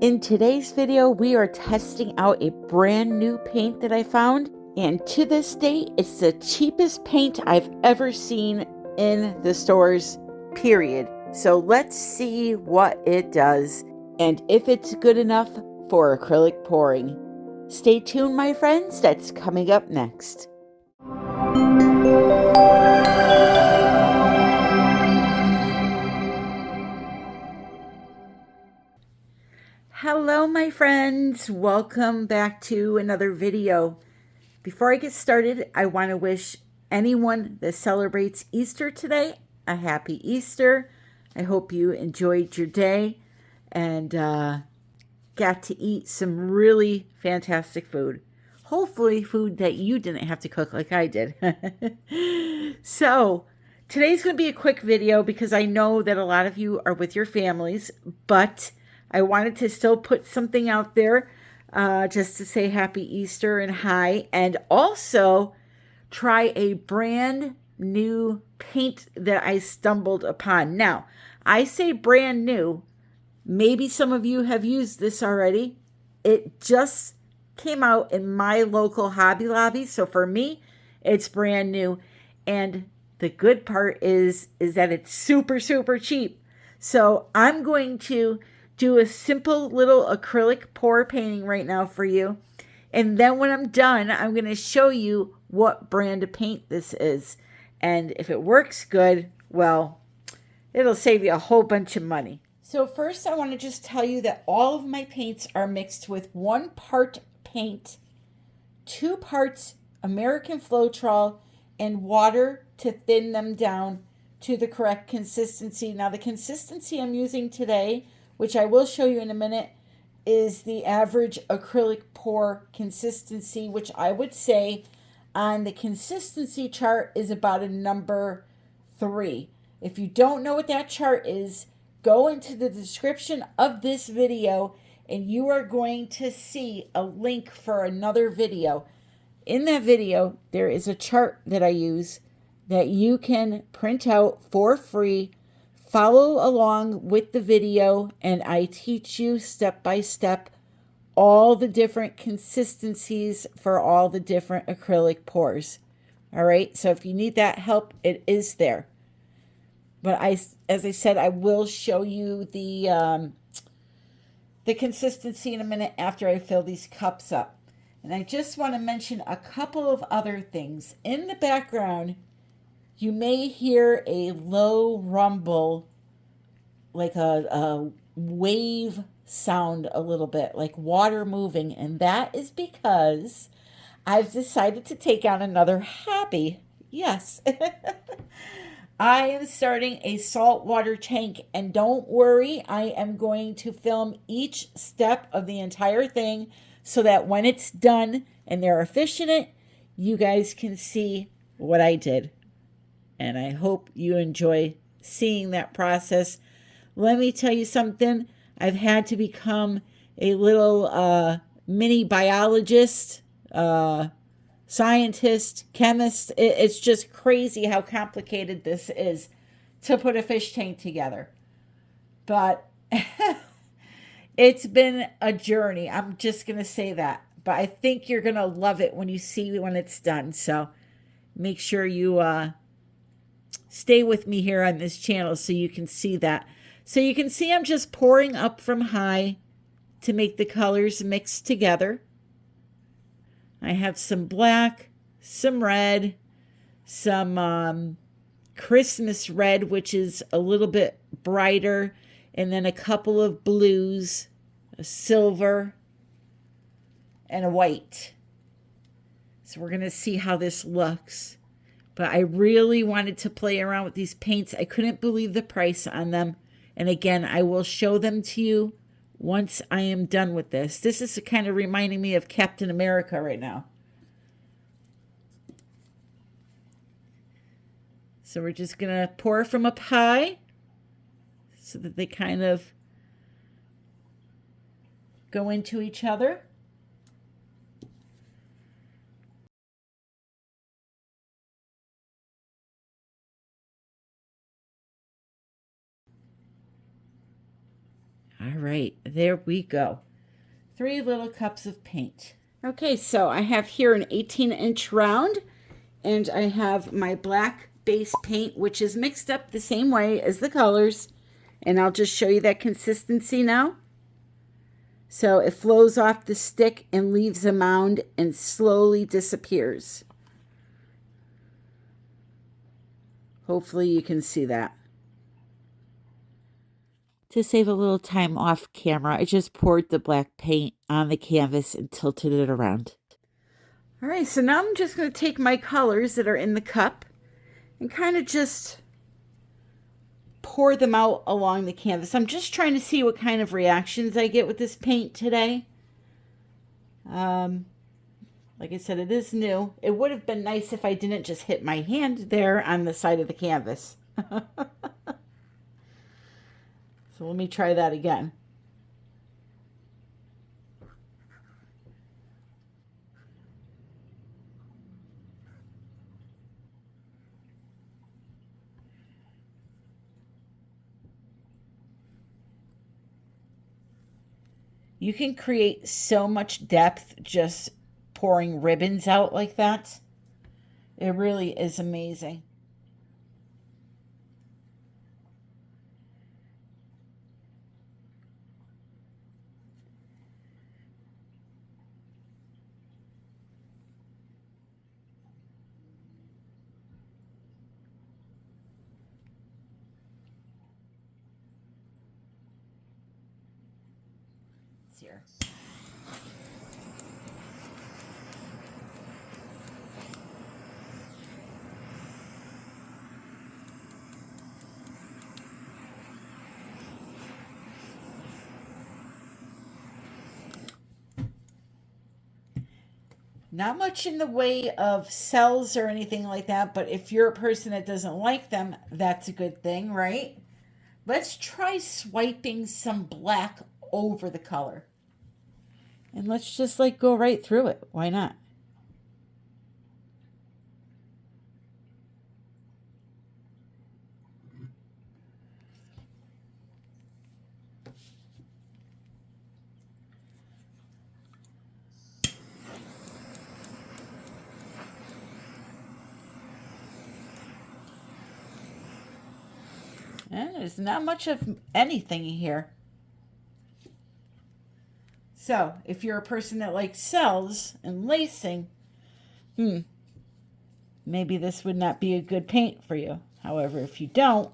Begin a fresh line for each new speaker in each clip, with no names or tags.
In today's video, we are testing out a brand new paint that I found, and to this day, it's the cheapest paint I've ever seen in the stores, period. So let's see what it does and if it's good enough for acrylic pouring. Stay tuned, my friends, that's coming up next. Hello, my friends. Welcome back to another video. Before I get started, I want to wish anyone that celebrates Easter today a happy Easter. I hope you enjoyed your day and got to eat some really fantastic food. Hopefully food that you didn't have to cook like I did. So today's going to be a quick video because I know that a lot of you are with your families, but I wanted to still put something out there just to say happy Easter and hi, and also try a brand new paint that I stumbled upon. Now, I say brand new. Maybe some of you have used this already. It just came out in my local Hobby Lobby, so for me, it's brand new. And the good part is that it's super, super cheap. So I'm going to do a simple little acrylic pour painting right now for you. And then when I'm done, I'm going to show you what brand of paint this is. And if it works good, well, it'll save you a whole bunch of money. So first, I want to just tell you that all of my paints are mixed with 1 part paint, 2 parts American Floetrol, and water to thin them down to the correct consistency. Now, the consistency I'm using today, which I will show you in a minute, is the average acrylic pour consistency, which I would say on the consistency chart is about a number 3. If you don't know what that chart is, go into the description of this video and you are going to see a link for another video. In that video, there is a chart that I use that you can print out for free. Follow along with the video, and I teach you step by step all the different consistencies for all the different acrylic pours. All right, so if you need that help, it is there. But as I said, I will show you the consistency in a minute after I fill these cups up. And I just want to mention a couple of other things. In the background, you may hear a low rumble, like a wave sound a little bit, like water moving. And that is because I've decided to take on another hobby. Yes. I am starting a saltwater tank, and don't worry, I am going to film each step of the entire thing so that when it's done and they're efficient, you guys can see what I did. And I hope you enjoy seeing that process. Let me tell you something. I've had to become a little mini biologist, scientist, chemist. It's just crazy how complicated this is to put a fish tank together. But it's been a journey. I'm just going to say that. But I think you're going to love it when you see when it's done. So make sure you stay with me here on this channel so you can see that. So you can see I'm just pouring up from high to make the colors mix together. I have some black, some red, some Christmas red, which is a little bit brighter, and then a couple of blues, a silver, and a white. So we're going to see how this looks. But I really wanted to play around with these paints. I couldn't believe the price on them. And again, I will show them to you once I am done with this. This is kind of reminding me of Captain America right now. So we're just going to pour from up high so that they kind of go into each other. All right, there we go. 3 little cups of paint. Okay, so I have here an 18-inch round, and I have my black base paint, which is mixed up the same way as the colors. And I'll just show you that consistency now. So it flows off the stick and leaves a mound and slowly disappears. Hopefully you can see that. To save a little time off camera, I just poured the black paint on the canvas and tilted it around. All right, so now I'm just going to take my colors that are in the cup and kind of just pour them out along the canvas. I'm just trying to see what kind of reactions I get with this paint today. Like I said, it is new. It would have been nice if I didn't just hit my hand there on the side of the canvas. So let me try that again. You can create so much depth just pouring ribbons out like that. It really is amazing. Here. Not much in the way of cells or anything like that, but if you're a person that doesn't like them, that's a good thing, right? Let's try swiping some black over the color. And let's just like go right through it. Why not? And there's not much of anything here. So, if you're a person that likes cells and lacing, maybe this would not be a good paint for you. However, if you don't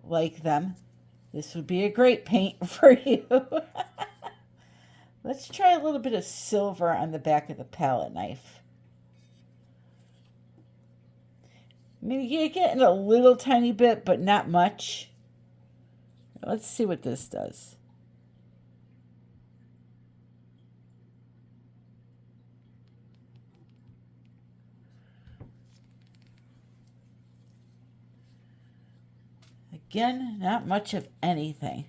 like them, this would be a great paint for you. Let's try a little bit of silver on the back of the palette knife. I mean, you're getting a little tiny bit, but not much. Let's see what this does. Again, not much of anything.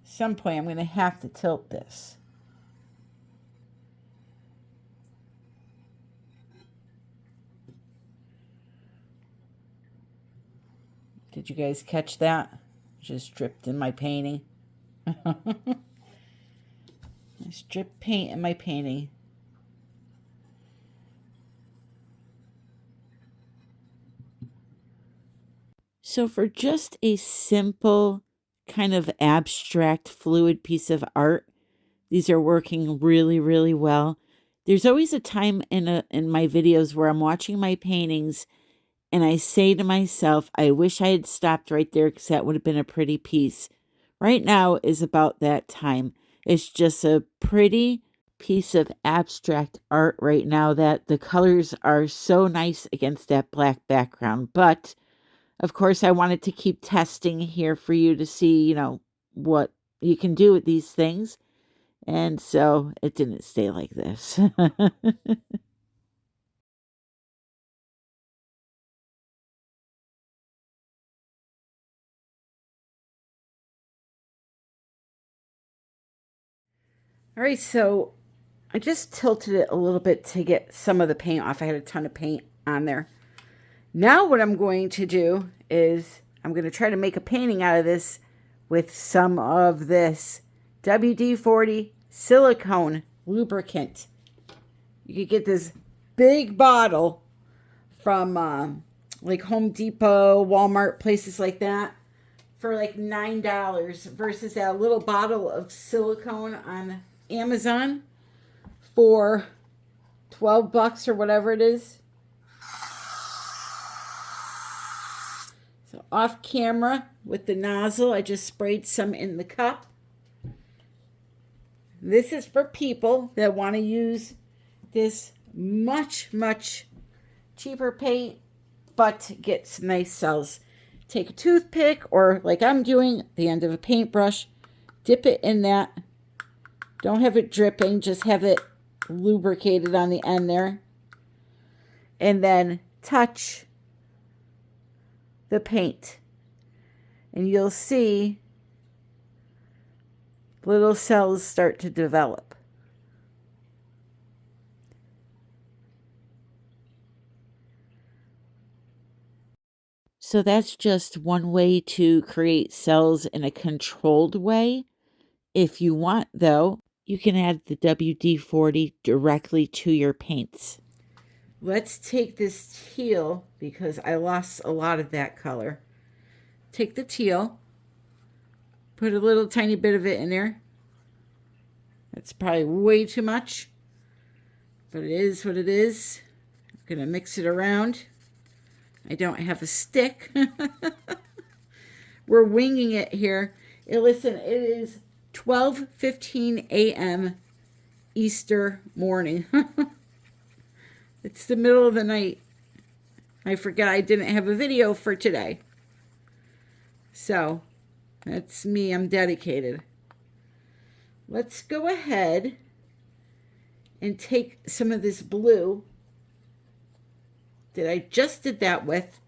Some point I'm going to have to tilt this. Did you guys catch that? Just dripped in my painting. I dripped paint in my painting. So for just a simple kind of abstract fluid piece of art, these are working really, really well. There's always a time in my videos where I'm watching my paintings and I say to myself, I wish I had stopped right there because that would have been a pretty piece. Right now is about that time. It's just a pretty piece of abstract art right now that the colors are so nice against that black background. But of course, I wanted to keep testing here for you to see, what you can do with these things. And so it didn't stay like this. All right, so I just tilted it a little bit to get some of the paint off. I had a ton of paint on there. Now what I'm going to do is I'm going to try to make a painting out of this with some of this WD-40 silicone lubricant. You could get this big bottle from like Home Depot, Walmart, places like that for like $9 versus that little bottle of silicone on Amazon for $12 or whatever it is. So off camera with the nozzle, I just sprayed some in the cup. This is for people that want to use this much, much cheaper paint, but get some nice cells. Take a toothpick, or like I'm doing, the end of a paintbrush, dip it in that. Don't have it dripping, just have it lubricated on the end there. And then touch the paint. And you'll see little cells start to develop. So that's just one way to create cells in a controlled way. If you want, though, you can add the WD-40 directly to your paints. Let's take this teal, because I lost a lot of that color. Take the teal, put a little tiny bit of it in there. That's probably way too much, but it is what it is. I'm going to mix it around. I don't have a stick. We're winging it here. Listen, it is 12:15 a.m. Easter morning. It's the middle of the night. I forgot I didn't have a video for today. So, that's me. I'm dedicated. Let's go ahead and take some of this blue that I just did that with,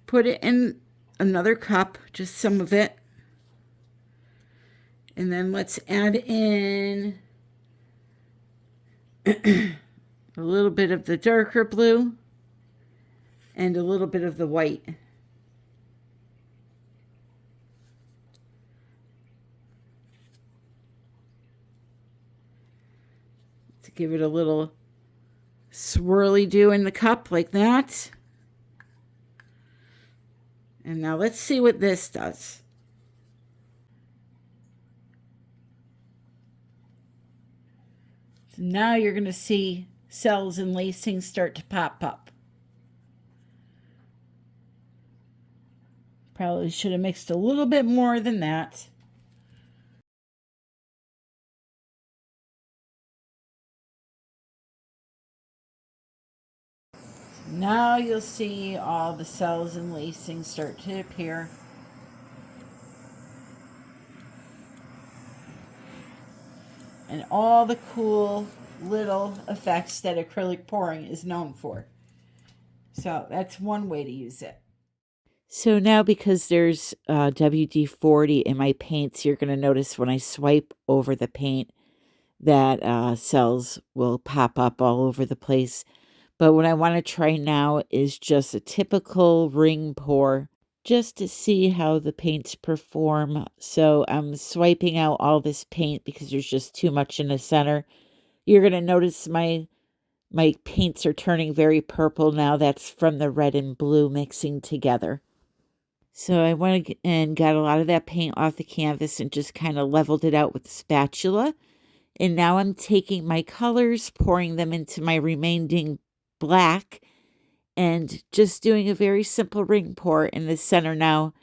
put it in another cup, just some of it. And then let's add in a little bit of the darker blue and a little bit of the white. To give it a little swirly do in the cup like that. And now let's see what this does. So now you're going to see cells and lacing start to pop up. Probably should have mixed a little bit more than that. Now you'll see all the cells and lacing start to appear. And all the cool little effects that acrylic pouring is known for. So that's one way to use it. So now, because there's WD-40 in my paints, you're going to notice when I swipe over the paint that cells will pop up all over the place. But what I want to try now is just a typical ring pour, just to see how the paints perform. So I'm swiping out all this paint because there's just too much in the center. You're going to notice my paints are turning very purple now. That's from the red and blue mixing together. So I went and got a lot of that paint off the canvas and just kind of leveled it out with the spatula. And now I'm taking my colors, pouring them into my remaining black, and just doing a very simple ring pour in the center. Now,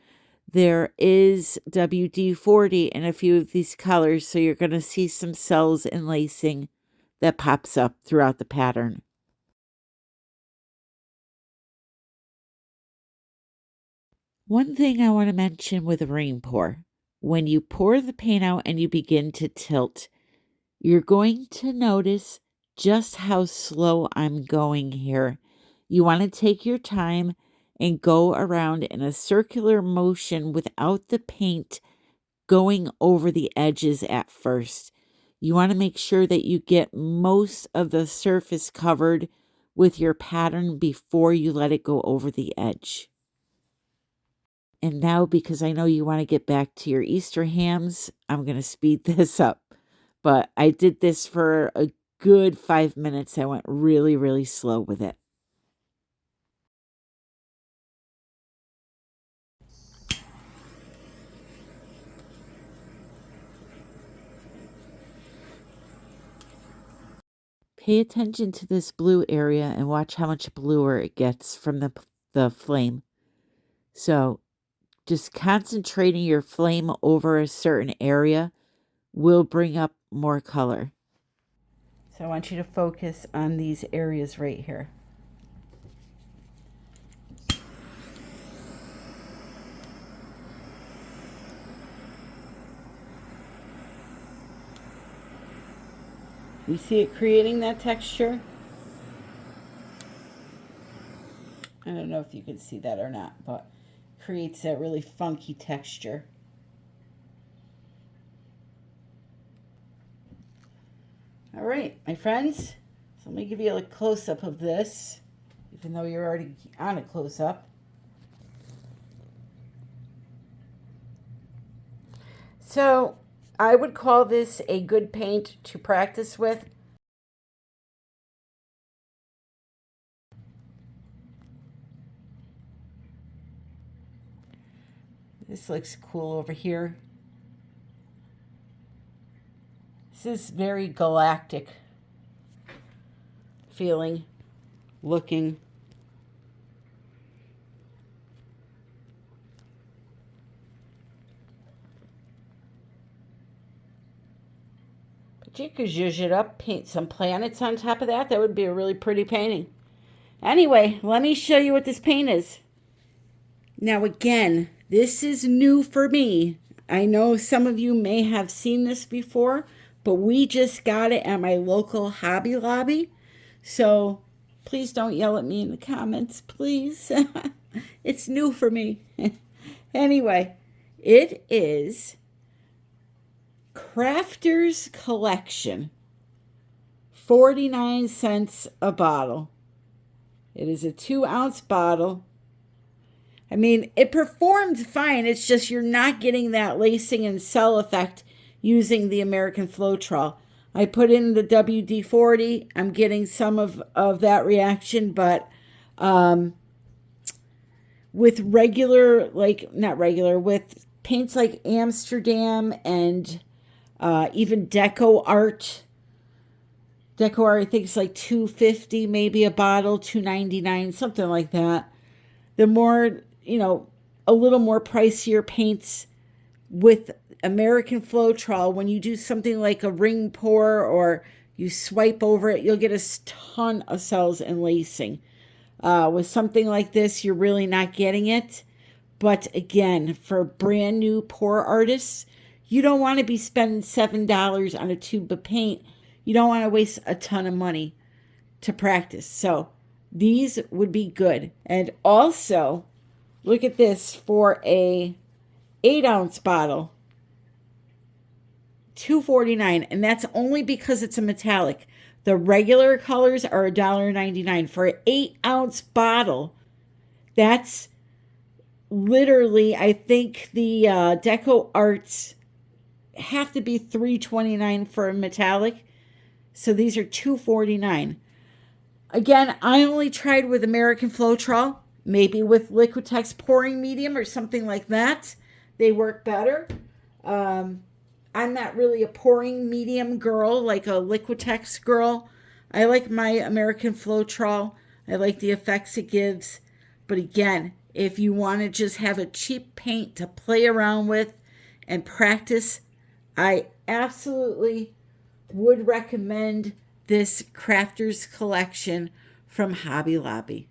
there is WD-40 in a few of these colors, so you're going to see some cells and lacing that pops up throughout the pattern. One thing I want to mention with a ring pour, when you pour the paint out and you begin to tilt, you're going to notice just how slow I'm going here. You want to take your time and go around in a circular motion without the paint going over the edges at first. you want to make sure that you get most of the surface covered with your pattern before you let it go over the edge. And now, because I know you want to get back to your Easter hams, I'm going to speed this up. But I did this for a good 5 minutes. I went really, really slow with it. Pay attention to this blue area and watch how much bluer it gets from the flame. So just concentrating your flame over a certain area will bring up more color. So I want you to focus on these areas right here. You see it creating that texture? I don't know if you can see that or not, but creates that really funky texture. All right, my friends. So let me give you a close-up of this, even though you're already on a close-up. So I would call this a good paint to practice with. This looks cool over here. This is very galactic feeling, looking. But you could zhuzh it up, paint some planets on top of that. That would be a really pretty painting. Anyway, let me show you what this paint is. Now again, this is new for me. I know some of you may have seen this before, but we just got it at my local Hobby Lobby. So please don't yell at me in the comments, please. It's new for me. Anyway, it is Crafter's Collection. 49 cents a bottle. It is a 2-ounce bottle. I mean, it performed fine. It's just you're not getting that lacing and cell effect using the American Floetrol. I put in the WD-40. I'm getting some of that reaction, but with regular, with paints like Amsterdam and even Deco Art, I think it's like $2.50 maybe a bottle, $2.99, something like that. The more, a little more pricier paints with American Floetrol, when you do something like a ring pour or you swipe over it, you'll get a ton of cells and lacing. With something like this, you're really not getting it. But again, for brand new pour artists, you don't want to be spending $7 on a tube of paint. You don't want to waste a ton of money to practice. So these would be good. And also, look at this for a 8-ounce bottle, $2.49, and that's only because it's a metallic. The regular colors are $1.99 for an 8-ounce bottle. That's literally, I think the Deco Arts have to be $3.29 for a metallic. So these are $2.49. Again, I only tried with American Floetrol, maybe with Liquitex pouring medium or something like that. They work better. I'm not really a pouring medium girl, like a Liquitex girl. I like my American Floetrol. I like the effects it gives. But again, if you want to just have a cheap paint to play around with and practice, I absolutely would recommend this Crafter's Collection from Hobby Lobby.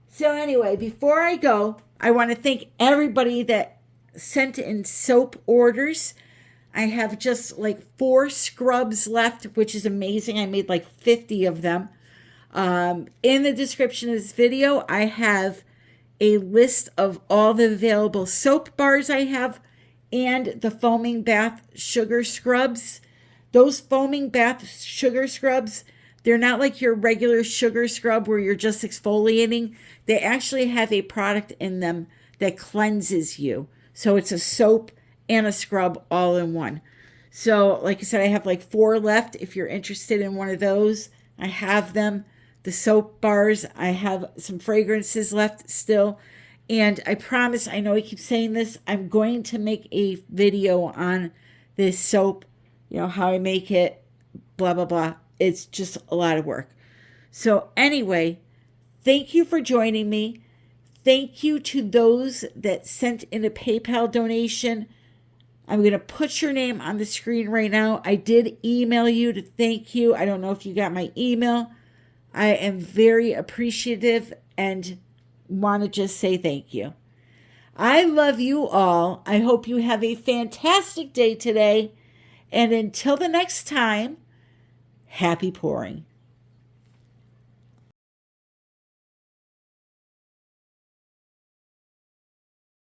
So anyway, before I go, I want to thank everybody that sent in soap orders. I have just like 4 scrubs left, which is amazing. I made like 50 of them. In the description of this video, I have a list of all the available soap bars I have and the foaming bath sugar scrubs. Those foaming bath sugar scrubs, they're not like your regular sugar scrub where you're just exfoliating. They actually have a product in them that cleanses you. So it's a soap and a scrub all in one. So like I said, I have like 4 left. If you're interested in one of those, I have them. The soap bars, I have some fragrances left still. And I promise, I know I keep saying this, I'm going to make a video on this soap, how I make it, blah, blah, blah. It's just a lot of work. So anyway, thank you for joining me. Thank you to those that sent in a PayPal donation. I'm going to put your name on the screen right now. I did email you to thank you. I don't know if you got my email. I am very appreciative and want to just say thank you. I love you all. I hope you have a fantastic day today. And until the next time, happy pouring.